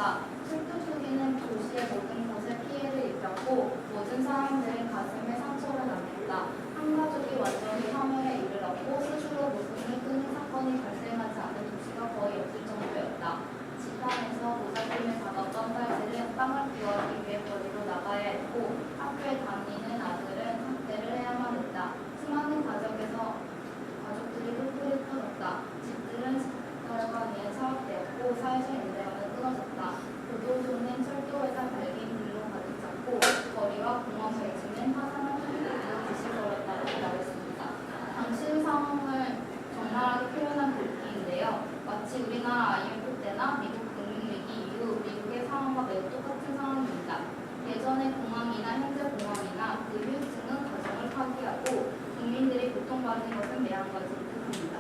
철도 투기는 도시의 모든 곳에 피해를 입혔고 모든 사람들은 가슴에 상처를 남겼다. 한 가족이 완전히 파멸에 이르렀고 스스로 목숨을 끊은 사건이 발생하지 않은 도시가 거의 없을 정도였다. 지판에서 보살핌을 받았던 딸들은 빵을 구하기 위해 거리로 나가야 했고 학교에 다니는 아들은 학대를 해야만 했다. 수많은 가족들이 뿔뿔이 터졌다. 집들은 숟가락에 차갑되었고 사회적 연대와는 끊어졌다. 교도소는 철도회사 발긴 불로 가득 찼고 거리와 공원 펼치는 화산을 흔들고 부실거렸다고 말했습니다. 당시 상황을 적나라하게 표현한 글귀인데요. 마치 우리나라 IMF 때나 미국 금융위기 이후 미국의 상황과 매우 똑같은 상황입니다. 예전의 공황이나 현재 공황이나 그 후유증은 가정을 파괴하고 국민들이 고통받는 것은 매한가지를 뜻합니다.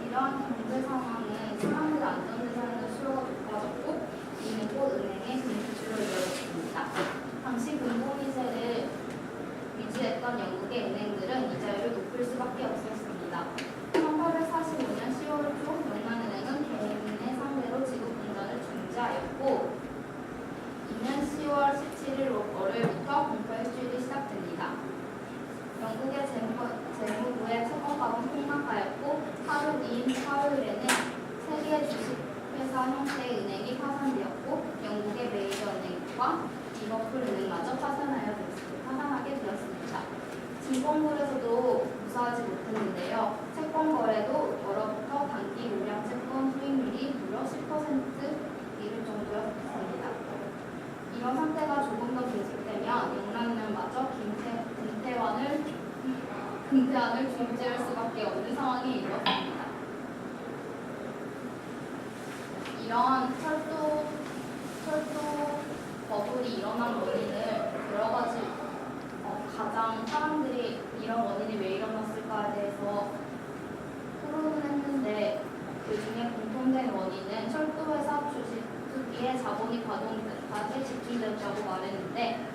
이러한 경제 상황은 사람들의 안전재산의 수요가 높아졌고 이는 곧 은행의 금지출로 이어졌습니다. 당시 금고기세를 유지했던 영국의 은행들은 이자율을 높일 수밖에 없었습니다. 1845년 10월 초 영란은행은 개인의 상대로 지급 분전을 중지하였고 이는 10월 17일 월요일부터 공포 일주일이 시작됩니다. 영국의 재무부의 채권값은 폭락하였고 하루 뒤인 화요일에는 세계 주식회사 형태의 은행이 파산되었고 영국의 메이저 은행과 리버풀 은행마저 파산하게 되었습니다. 증권거래소도 무사하지 못했는데요. 채권 거래도 월부터 단기 물량 채권 수익률이 무려 10% 이를 정도였습니다. 이런 상태가 조금 더 계속되면 영란은행마저 금태환을 중지할 수밖에 없는 상황에 이르렀습니다. 이러한 철도 버블이 일어난 원인을 여러 가지 가장 사람들이 이런 원인이 왜 일어났을까에 대해서 토론을 했는데 그 중에 공통된 원인은 철도회사 주식 투기에 자본이 과도하게 집중됐다고 말했는데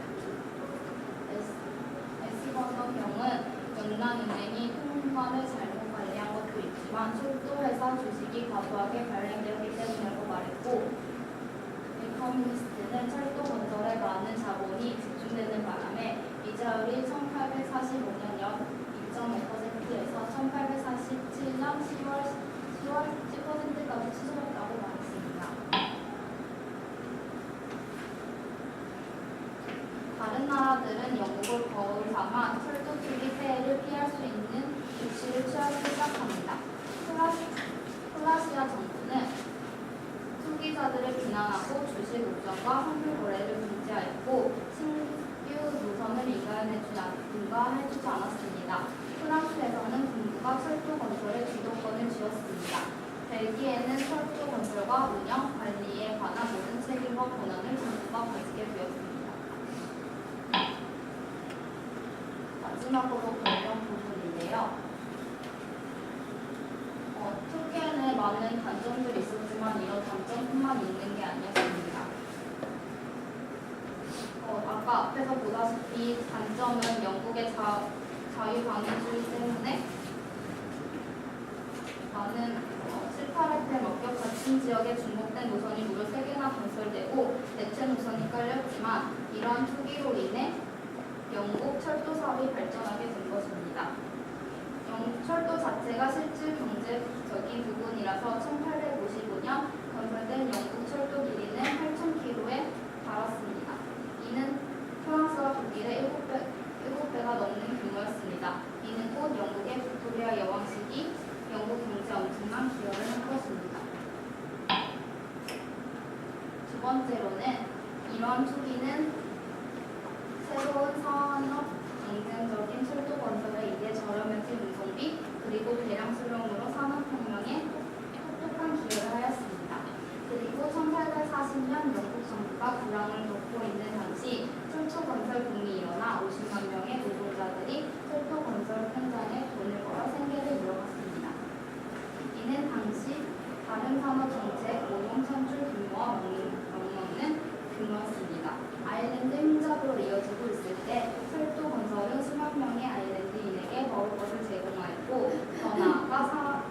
S번더경은 영란은행이 통관을 잘못 관리한 것도 있지만 철도회사 주식이 과도하게 발행되었기 때문이라고 말했고 에코노미스트는 철도 건설에 많은 자본이 집중되는 바람에 이자율이 1845년 연 2.5%에서 1847년 10월 10%까지 치솟았다고 말했습니다. 다른 나라들은 영국을 거울 삼아 철도 투기 폐해를 피할 수 있는 조치를 취하기 시작합니다. 플라시아 정부는 투기자들을 비난하고 주식 옵션과 환불 거래를 금지하였고 신규 노선을 인가해주지 않았습니다. 프랑스에서는 정부가 철도 건설에 주도권을 쥐었습니다. 벨기에는 철도 철도 건설과 운영, 관리에 관한 모든 책임과 권한을 정부가 가지게 되었습니다. 마지막으로 변경 부분인데요. 특히에는 많은 단점들이 있었지만 이런 단점뿐만 있는 게 아니었습니다. 아까 앞에서 보다시피 단점은 영국의 자유방위주의 때문에 많은 7, 8회편 원격 같은 지역에 중복된 노선이 무려 3개나 건설되고 대체 노선이 깔렸지만 이러한 투기로 인해 영국 철도 사업이 발전하게 된 것입니다. 영국 철도 자체가 실질 경제적인 부분이라서 1855년 건설된 영국 철도 길이는 8,000km에 달았습니다. 이는 프랑스와 독일의 7배가 넘는 규모였습니다. 이는 곧 영국의 빅토리아 여왕 시기 영국 경제에 엄청난 기여를 한 것입니다. 두 번째로는 이러한 투기는 새로운 산업 경쟁적인 철도 건설에 의해 저렴해진 운송비 그리고 대량 수령으로 산업혁명에 똑똑한 기여를 하였습니다. 그리고 1840년 영국 정부가 불황을 겪고 있는 당시 철도 건설 붐이 일어나 50만 명의 노동자들이 철도 건설 현장에 돈을 벌어 생계를 이어갔습니다. 이는 당시 다른 산업 정책, 노동 창출 규모와 맞먹는 규모였습니다. 아일랜드 횡작으로 이어지고 있을 때 철도 건설은 수만 명의 아일랜드인에게 먹을 것을 제공하였고 더 나아가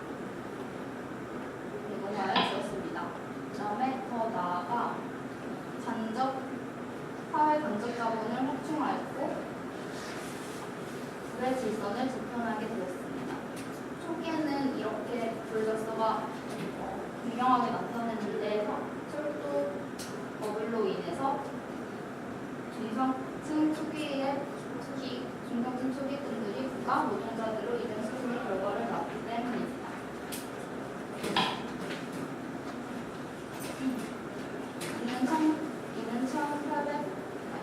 주었습니다. 그다음에 더 나아가 사회 간접 자본을 확충하였고 불의 질서를 지편하게 되었습니다. 초기에는 이렇게 불질서가 분명하게 나타났는데 철도 버블로 인해서 중상층 투기꾼들이 부가 노동자들로 이런 수준의 결과를 낳기 때문입니다.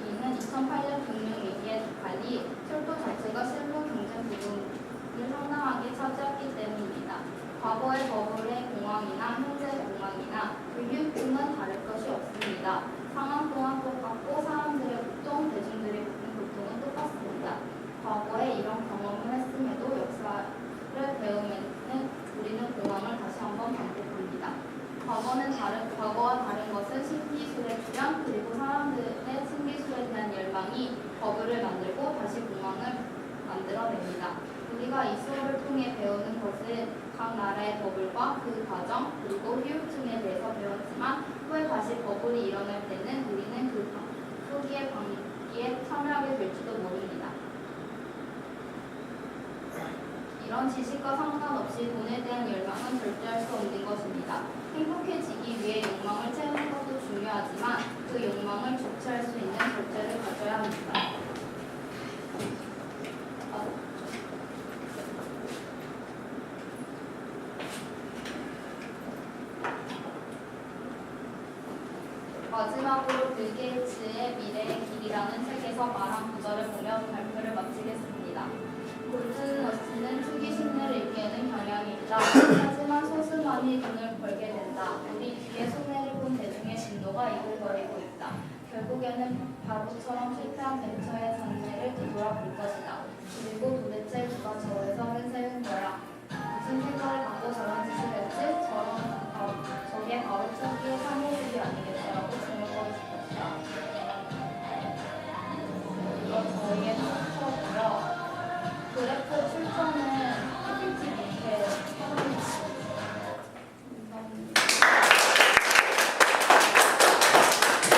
이는 2008년 금융위기에 달리 철도 자체가 실무 경제 부분을 상당하게 차지했기 때문입니다. 과거의 버블의 공황이나 현재 공황이나 유휴증은 다를 것이 없습니다. 상황 또한 똑같고 사람들의 고통, 대중들의 고통은 똑같습니다. 과거에 이런 경험을 했음에도 역사를 배우면 우리는 공황을 다시 한번 반복합니다. 과거와 다른 것은 신기술의 출현 그리고 사람들의 신기술에 대한 열망이 버블을 만들고 다시 공황을 만들어냅니다. 우리가 이 수업을 통해 배우는 것은 각 나라의 버블과 그 과정 그리고 후유증에 대해서 배웠지만 후에 다시 버블이 일어날 때는 우리는 그 초기의 방기에 참여하게 될지도 모릅니다. 이런 지식과 상관없이 돈에 대한 열망은 절제할 수 없는 것입니다. 행복해지기 위해 욕망을 채우는 것도 중요하지만 그 욕망을 주체할 수 있는 절제를 가져야 합니다. 마지막으로 빌 게이츠의 미래의 길이라는 책에서 말한 구절을 보며 발표를 마치겠습니다. 골든러시는 투기 심리를 일깨우는 경향이 있다. 하지만 소수만이 돈을 벌게 된다. 우리 뒤에 손해를 본 대중의 진노가 이글거리고 있다. 결국에는 바보처럼 실패한 벤처의 잔재를 뒤돌아볼 것이다. 그리고